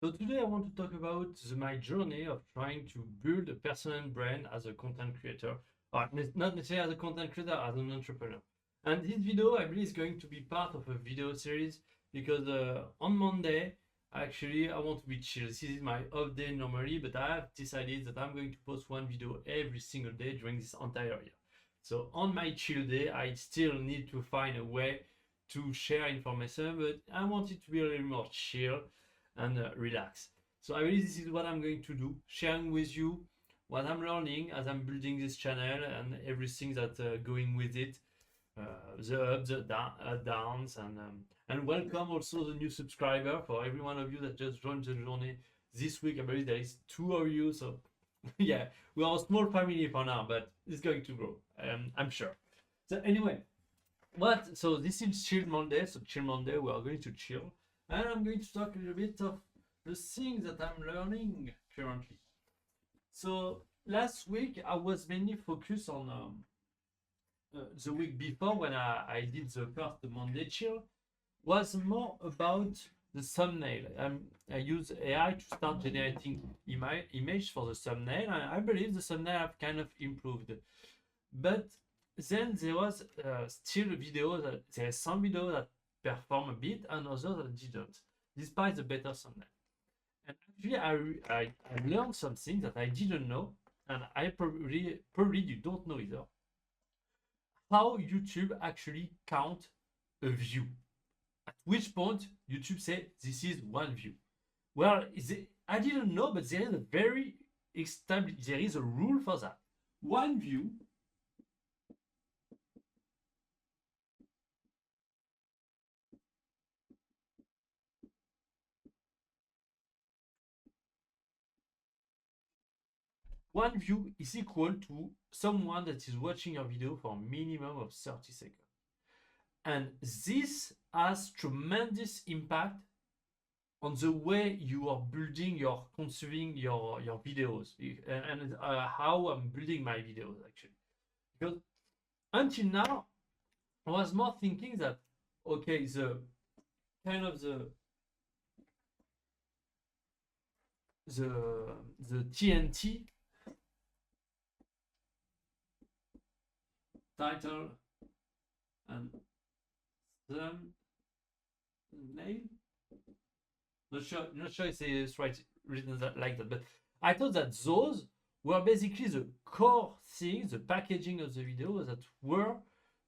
So today I want to talk about my journey of trying to build a personal brand as a content creator, or not necessarily as a content creator, as an entrepreneur. And this video, I believe, is going to be part of a video series because on Monday, actually, I want to be chill. This is my off day normally, but I have decided that I'm going to post one video every single day during this entire year. So on my chill day, I still need to find a way to share information, but I want it to be a little more chill and relax. So I believe this is what I'm going to do, sharing with you what I'm learning as I'm building this channel and everything that going with it, the ups, the downs, and welcome also the new subscriber for every one of you that just joined the journey this week. I believe there is 2 of you, so yeah, we are a small family for now, but it's going to grow. I'm sure. So anyway, so this is Chill Monday. So Chill Monday, we are going to chill. And I'm going to talk a little bit of the things that I'm learning currently. So last week I was mainly focused on the week before when I did the first Monday chill was more about the thumbnail. I use AI to start generating image for the thumbnail, and I believe the thumbnail have kind of improved. But then there was still videos. There are some videos that perform a bit and others that didn't, despite the better thumbnail. And actually, I learned something that I didn't know, and I probably you don't know either. How YouTube actually count a view. At which point YouTube say this is one view. Well, I didn't know, but there is a very established, there is a rule for that. One view is equal to someone that is watching your video for a minimum of 30 seconds. And this has tremendous impact on the way you are building consuming your videos and how I'm building my videos actually. Because until now, I was more thinking that, okay, the kind of the TNT title and thumbnail. Not sure if it's right written like that, but I thought that those were basically the core things, the packaging of the video that were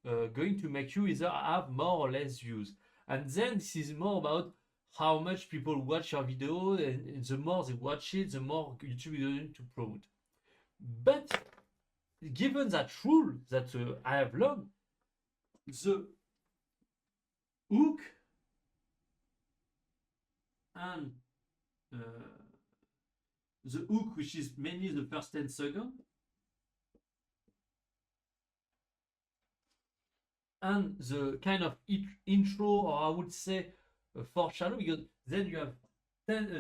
going to make you either have more or less views. And then this is more about how much people watch your video, and the more they watch it, the more YouTube is going to promote. But given that rule that I have learned, the hook and the hook, which is mainly the first 10 seconds, and the kind of intro, or I would say foreshadow, because then you have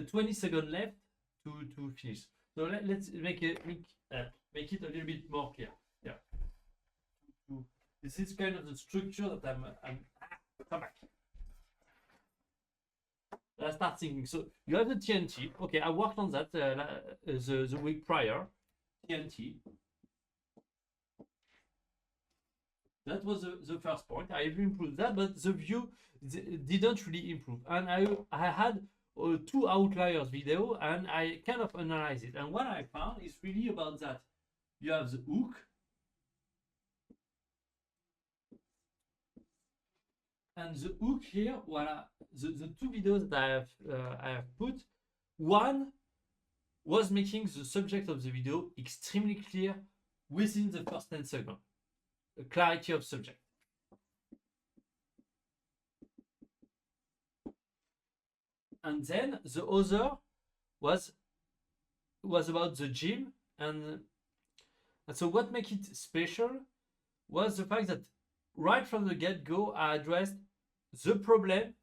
20 seconds left to finish. So let's make it a little bit more clear. Yeah. This is kind of the structure that come back. I start thinking. So you have the TNT. Okay, I worked on that the week prior. TNT. That was the first point. I improved that, but the view didn't really improve. And I had 2 outliers video, and I kind of analyzed it. And what I found is really about that. You have the hook, and the hook here. Voila, the 2 videos that I have put. One was making the subject of the video extremely clear within the first 10 seconds. Clarity of subject. And then the other was about the gym, and so what makes it special was the fact that right from the get-go I addressed the problem,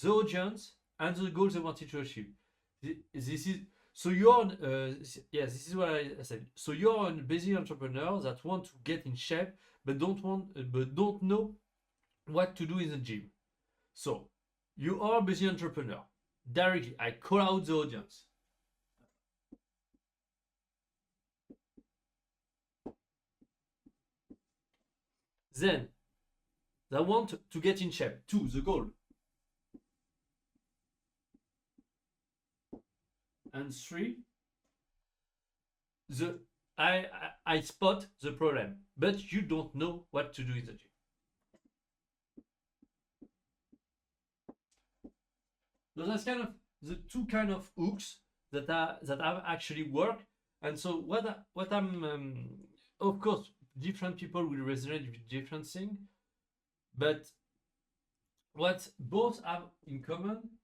the audience, and the goals they wanted to achieve. This is so you're this is what I said. So you're a busy entrepreneur that want to get in shape but don't know what to do in the gym. So you are a busy entrepreneur. directly. I call out the audience. Then they want to get in shape. 2, the goal. And 3, the I spot the problem, but you don't know what to do in the gym. So that's kind of the two kind of hooks that have actually worked. And so what I'm of course different people will resonate with different things, but what both have in common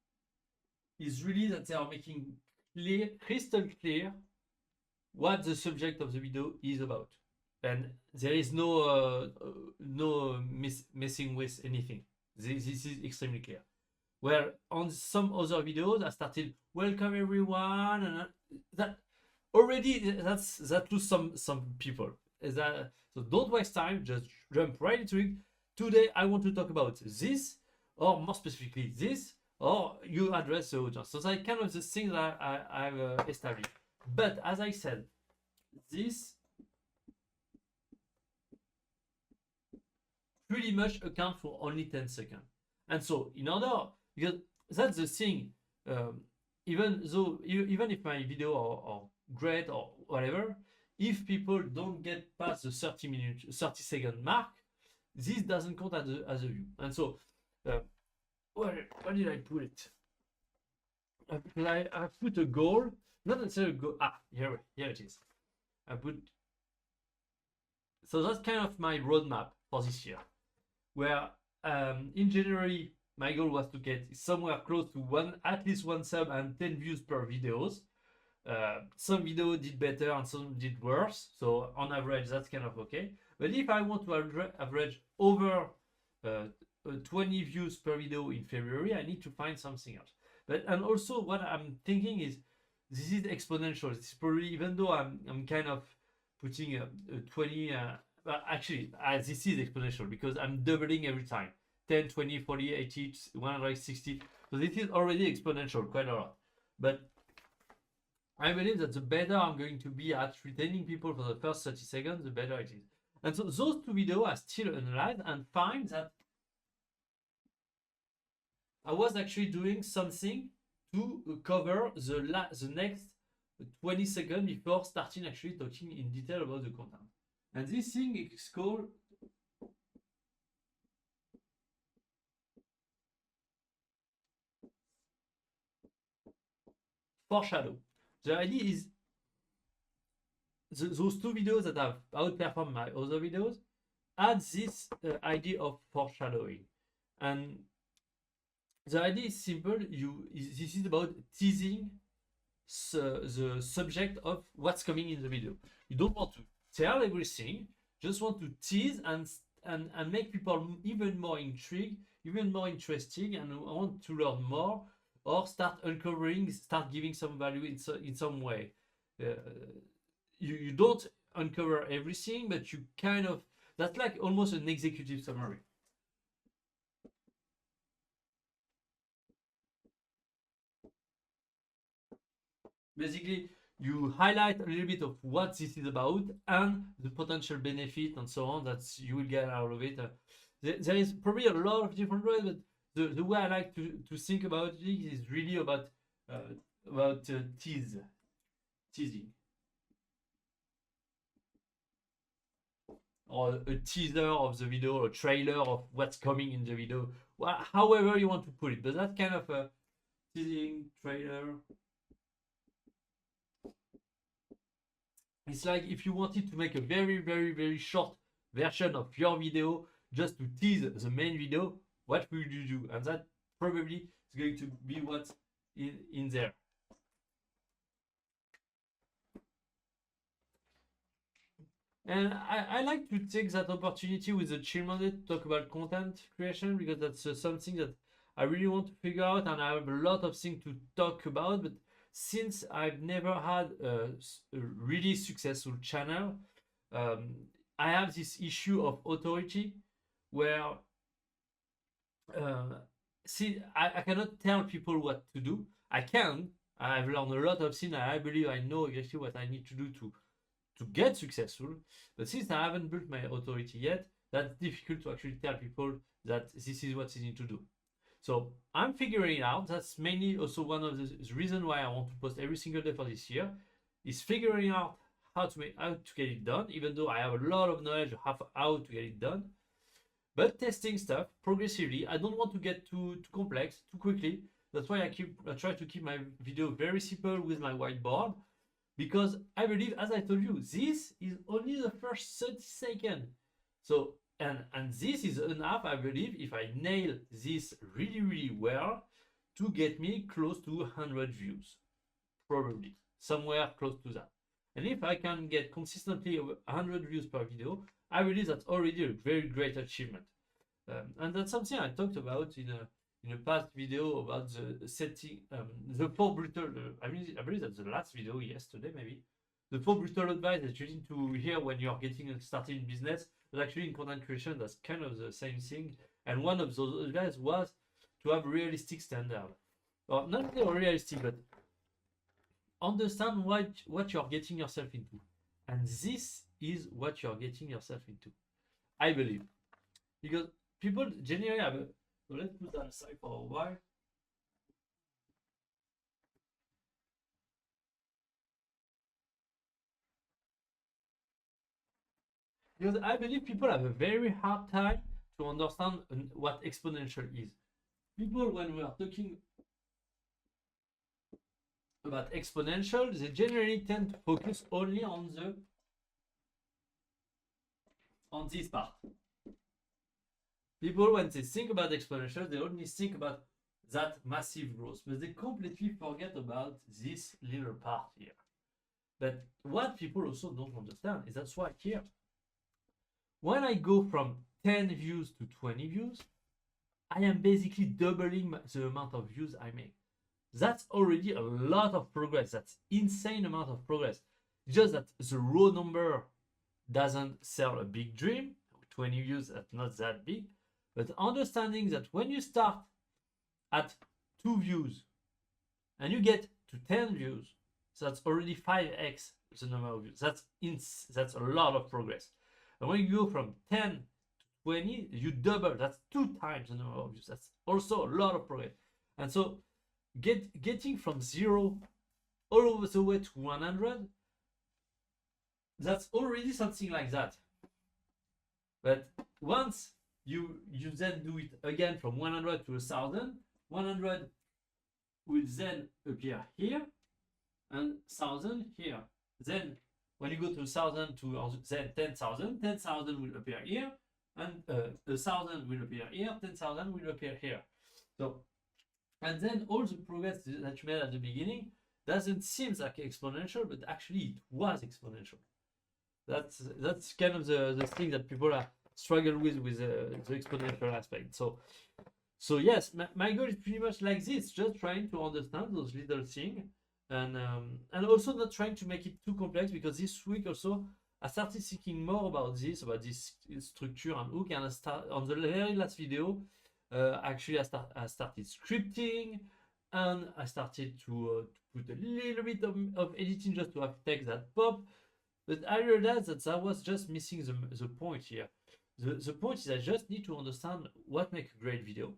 is really that they are making clear, crystal clear, what the subject of the video is about, and there is no messing with anything. This is extremely clear. Where on some other videos I started welcome everyone, and that already that lose some people. So don't waste time, just jump right into it. Today I want to talk about this, or more specifically this, or you address the audience. So that's kind of the thing that I've established. But as I said, this pretty much account for only 10 seconds. And so in order, because that's the thing, even if my video are great or whatever, if people don't get past the 30-second mark, this doesn't count as a view. And so where did I put it? Because I put a goal, not necessarily a goal. Here it is. I put, so that's kind of my roadmap for this year, where in January my goal was to get somewhere close to at least one sub and 10 views per videos. Some video did better and some did worse, so on average that's kind of okay. But if I want to average over 20 views per video in February, I need to find something else. And also what I'm thinking is, this is exponential. It's probably, even though I'm kind of putting a 20, but actually this is exponential because I'm doubling every time. 10, 20, 40, 80, 160. So this is already exponential, quite a lot. But I believe that the better I'm going to be at retaining people for the first 30 seconds, the better it is. And so those two videos are still analyzed and find that I was actually doing something to cover the next 20 seconds before starting actually talking in detail about the content. And this thing is called foreshadow. The idea is those two videos that have outperformed my other videos add this idea of foreshadowing. And the idea is simple. This is about teasing the subject of what's coming in the video. You don't want to tell everything, just want to tease and make people even more intrigued, even more interesting, and want to learn more, or start uncovering, start giving some value in some way. You don't uncover everything, but you kind of, that's like almost an executive summary. Basically, you highlight a little bit of what this is about and the potential benefit and so on that you will get out of it. There is probably a lot of different ways, but the way I like to think about it is really about teasing. Or a teaser of the video, a trailer of what's coming in the video, however you want to put it. But that's kind of a teasing, trailer. It's like if you wanted to make a very, very, very short version of your video just to tease the main video, what will you do? And that probably is going to be what's in there. And I like to take that opportunity with the Chill Monday to talk about content creation, because that's something that I really want to figure out, and I have a lot of things to talk about. But since I've never had a really successful channel, I have this issue of authority where see, I cannot tell people what to do. I can. I've learned a lot of things, and I believe I know exactly what I need to do to get successful. But since I haven't built my authority yet, that's difficult to actually tell people that this is what they need to do. So I'm figuring it out. That's mainly also one of the reasons why I want to post every single day for this year, is figuring out how to get it done. Even though I have a lot of knowledge of how to get it done, but testing stuff progressively. I don't want to get too complex too quickly. That's why I try to keep my video very simple with my whiteboard, because I believe, as I told you, this is only the first 30 seconds. So and this is enough, I believe, if I nail this really well, to get me close to 100 views, probably somewhere close to that. And if I can get consistently over 100 views per video, I believe that's already a very great achievement. And that's something I talked about in a past video about the setting, the 4 brutal. I believe that's the last video yesterday, maybe. The 4 brutal advice that you need to hear when you are getting started in business. But actually, in content creation, that's kind of the same thing. And one of those advice was to have realistic standard, or not really realistic, but understand what you're getting yourself into. And this is what you're getting yourself into, I believe. Because people generally have a... So let's put that aside for a while. Because I believe people have a very hard time to understand what exponential is. People, when we are talking about exponential, they generally tend to focus only on this part. People, when they think about exponential, they only think about that massive growth, but they completely forget about this little part here. But what people also don't understand is that's why here, when I go from 10 views to 20 views, I am basically doubling the amount of views I make. That's already a lot of progress. That's insane amount of progress. Just that the raw number doesn't sell a big dream. 20 views, that's not that big. But understanding that when you start at 2 views and you get to 10 views, so that's already 5x the number of views. That's a lot of progress. And when you go from 10 to 20, you double. That's 2 times the number of views. That's also a lot of progress. And so getting from 0 all over the way to 100, that's already something like that. But once you then do it again from 100 to 1,000, 100 will then appear here and 1,000 here. Then when you go to 1,000 to then 10,000, 10,000 will appear here, and 1,000 will appear here, 10,000 will appear here. So, and then all the progress that you made at the beginning doesn't seem like exponential, but actually it was exponential. That's kind of the thing that people are struggle with the exponential aspect. So yes, my goal is pretty much like this, just trying to understand those little things, and also not trying to make it too complex, because this week also I started thinking more about this structure and hook, and I start on the very last video. Actually, I started scripting, and I started to put a little bit of editing just to have text that pop. But I realized that was just missing the point here. The point is I just need to understand what makes a great video,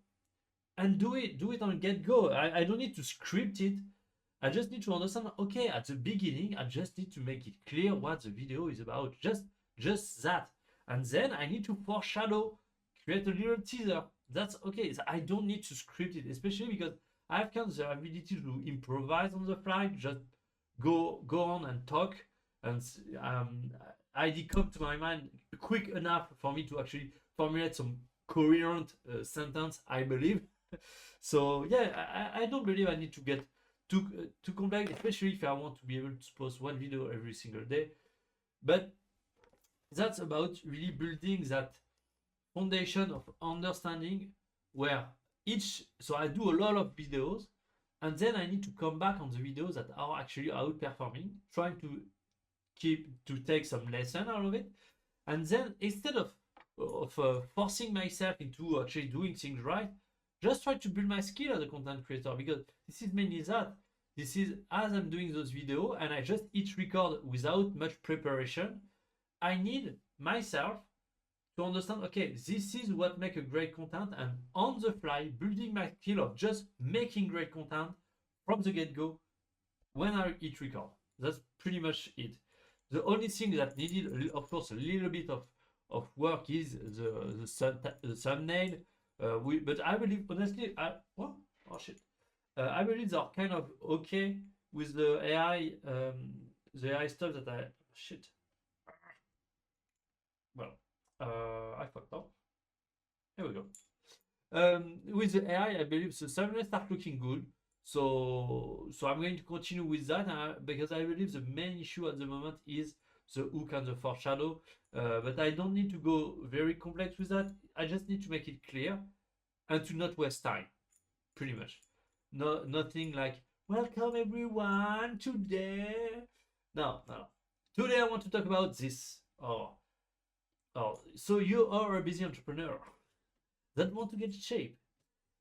and do it on get-go. I don't need to script it. I just need to understand, okay, at the beginning, I just need to make it clear what the video is about. Just that. And then I need to foreshadow, create a little teaser. That's okay. I don't need to script it, especially because I have kind of the ability to improvise on the fly, just go on and talk. And idea come to my mind quick enough for me to actually formulate some coherent sentence, I believe. So yeah, I don't believe I need to get too complex, especially if I want to be able to post one video every single day. But that's about really building that foundation of understanding where so I do a lot of videos, and then I need to come back on the videos that are actually outperforming, trying to take some lesson out of it. And then instead of forcing myself into actually doing things right, just try to build my skill as a content creator, because this is mainly that. This is as I'm doing those videos and I just hit record without much preparation. I need myself to understand, okay, this is what makes a great content, and on the fly, building my skill of just making great content from the get-go when I hit record. That's pretty much it. The only thing that needed, of course, a little bit of work is the thumbnail. But I believe, honestly, oh shit. I believe they're kind of okay with the AI stuff that shit. Well, I fucked up. Here we go. With the AI, I believe the thumbnail start looking good. So I'm going to continue with that because I believe the main issue at the moment is the hook and the foreshadow. But I don't need to go very complex with that. I just need to make it clear and to not waste time, pretty much. No, nothing like welcome everyone today. No. Today I want to talk about this. So you are a busy entrepreneur that want to get in shape.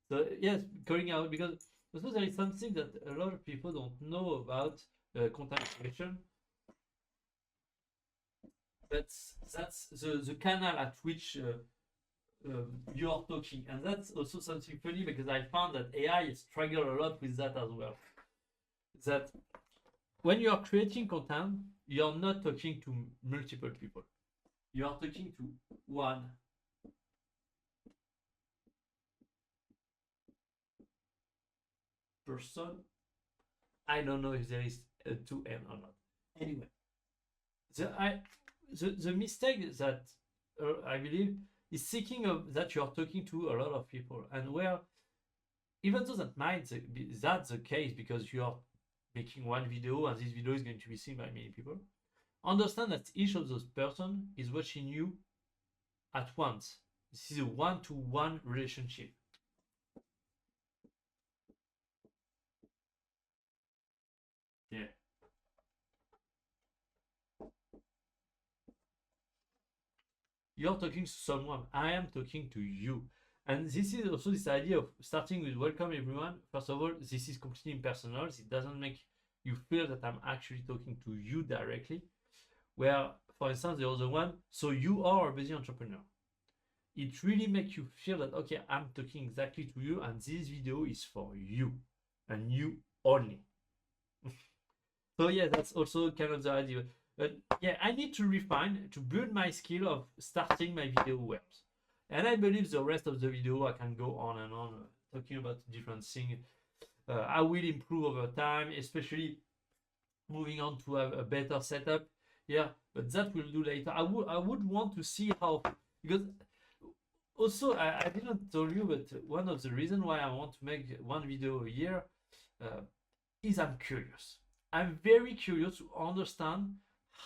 So yes, going out, because also there is something that a lot of people don't know about content creation. That's the canal at which you are talking, and that's also something funny because I found that AI struggle a lot with that as well. That when you are creating content, you're not talking to multiple people. You are talking to one person. I don't know if there is a 2M or not. Anyway, the mistake that I believe is thinking of that you are talking to a lot of people, and where even though that might be that's the case because you are making one video and this video is going to be seen by many people, understand that each of those person is watching you at once. This is a one-to-one relationship. Yeah. You're talking to someone. I am talking to you. And this is also this idea of starting with welcome everyone. First of all, this is completely impersonal. It doesn't make you feel that I'm actually talking to you directly. Where, for instance, the other one, so you are a busy entrepreneur. It really makes you feel that, okay, I'm talking exactly to you and this video is for you and you only. So yeah, that's also kind of the idea. But yeah, I need to refine to build my skill of starting my video well. And I believe the rest of the video I can go on and on talking about different things. I will improve over time, especially moving on to have a better setup. Yeah, but that we'll do later. I would want to see how, because also I didn't tell you, but one of the reasons why I want to make one video a year is I'm curious. I'm very curious to understand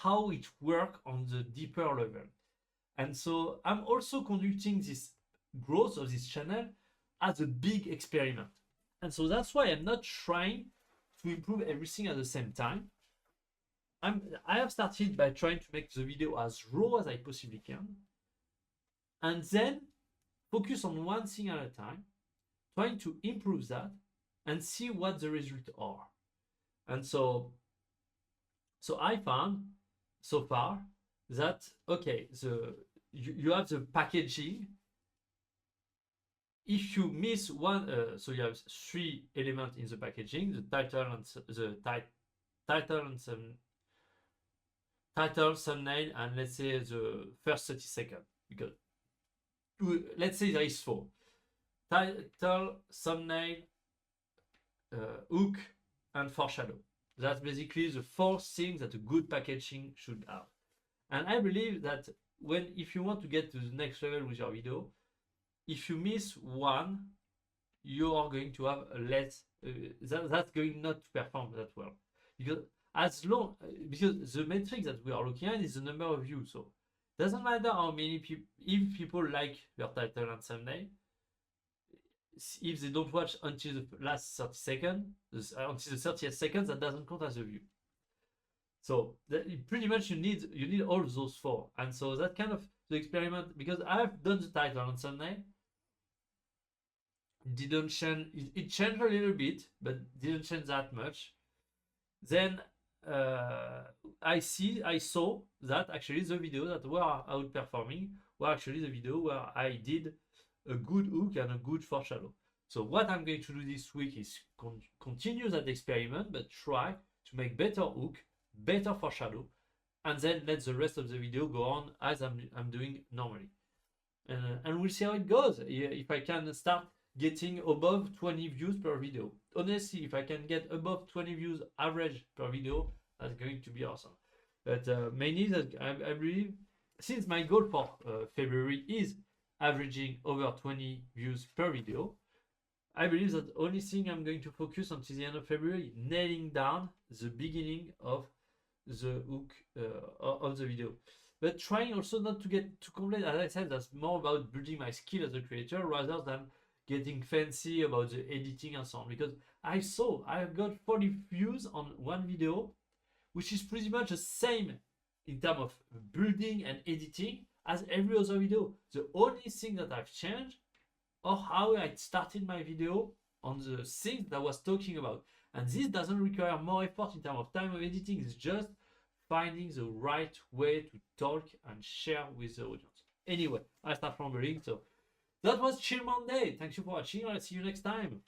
how it works on the deeper level. And so I'm also conducting this growth of this channel as a big experiment. And so that's why I'm not trying to improve everything at the same time. I have started by trying to make the video as raw as I possibly can. And then focus on one thing at a time, trying to improve that and see what the results are. And so I found so far that, okay, you have the packaging. If you miss one, so you have 3 elements in the packaging: the title and title, thumbnail, and let's say the first 30 seconds. Because let's say there is 4: title, thumbnail, hook, and foreshadow. That's basically the 4 things that a good packaging should have. And I believe that if you want to get to the next level with your video, if you miss one, you are going to have a less. That's going not to perform that well, because because the metric that we are looking at is the number of views. So it doesn't matter how many people, if people like your title and thumbnail, if they don't watch until the last 30 seconds, until the 30th seconds, that doesn't count as a view. So pretty much you need all those 4. And so that kind of the experiment, because I've done the title and thumbnail, didn't change. It changed a little bit, but didn't change that much. Then I saw that actually the videos that were outperforming were actually the video where I did a good hook and a good foreshadow. So what I'm going to do this week is continue that experiment, but try to make better hook, better foreshadow, and then let the rest of the video go on as I'm doing normally. And we'll see how it goes. If I can start getting above 20 views per video. Honestly, if I can get above 20 views average per video, that's going to be awesome. But mainly that I believe, since my goal for February is averaging over 20 views per video, I believe that the only thing I'm going to focus on till the end of February, nailing down the beginning of the hook of the video. But trying also not to get too complex. As I said, that's more about building my skill as a creator rather than getting fancy about the editing and so on. Because I've got 40 views on one video, which is pretty much the same in terms of building and editing as every other video. The only thing that I've changed or how I started my video on the things that I was talking about. And this doesn't require more effort in terms of time of editing. It's just finding the right way to talk and share with the audience. Anyway, I start rambling. So that was Chill Monday. Thank you for watching. I'll see you next time.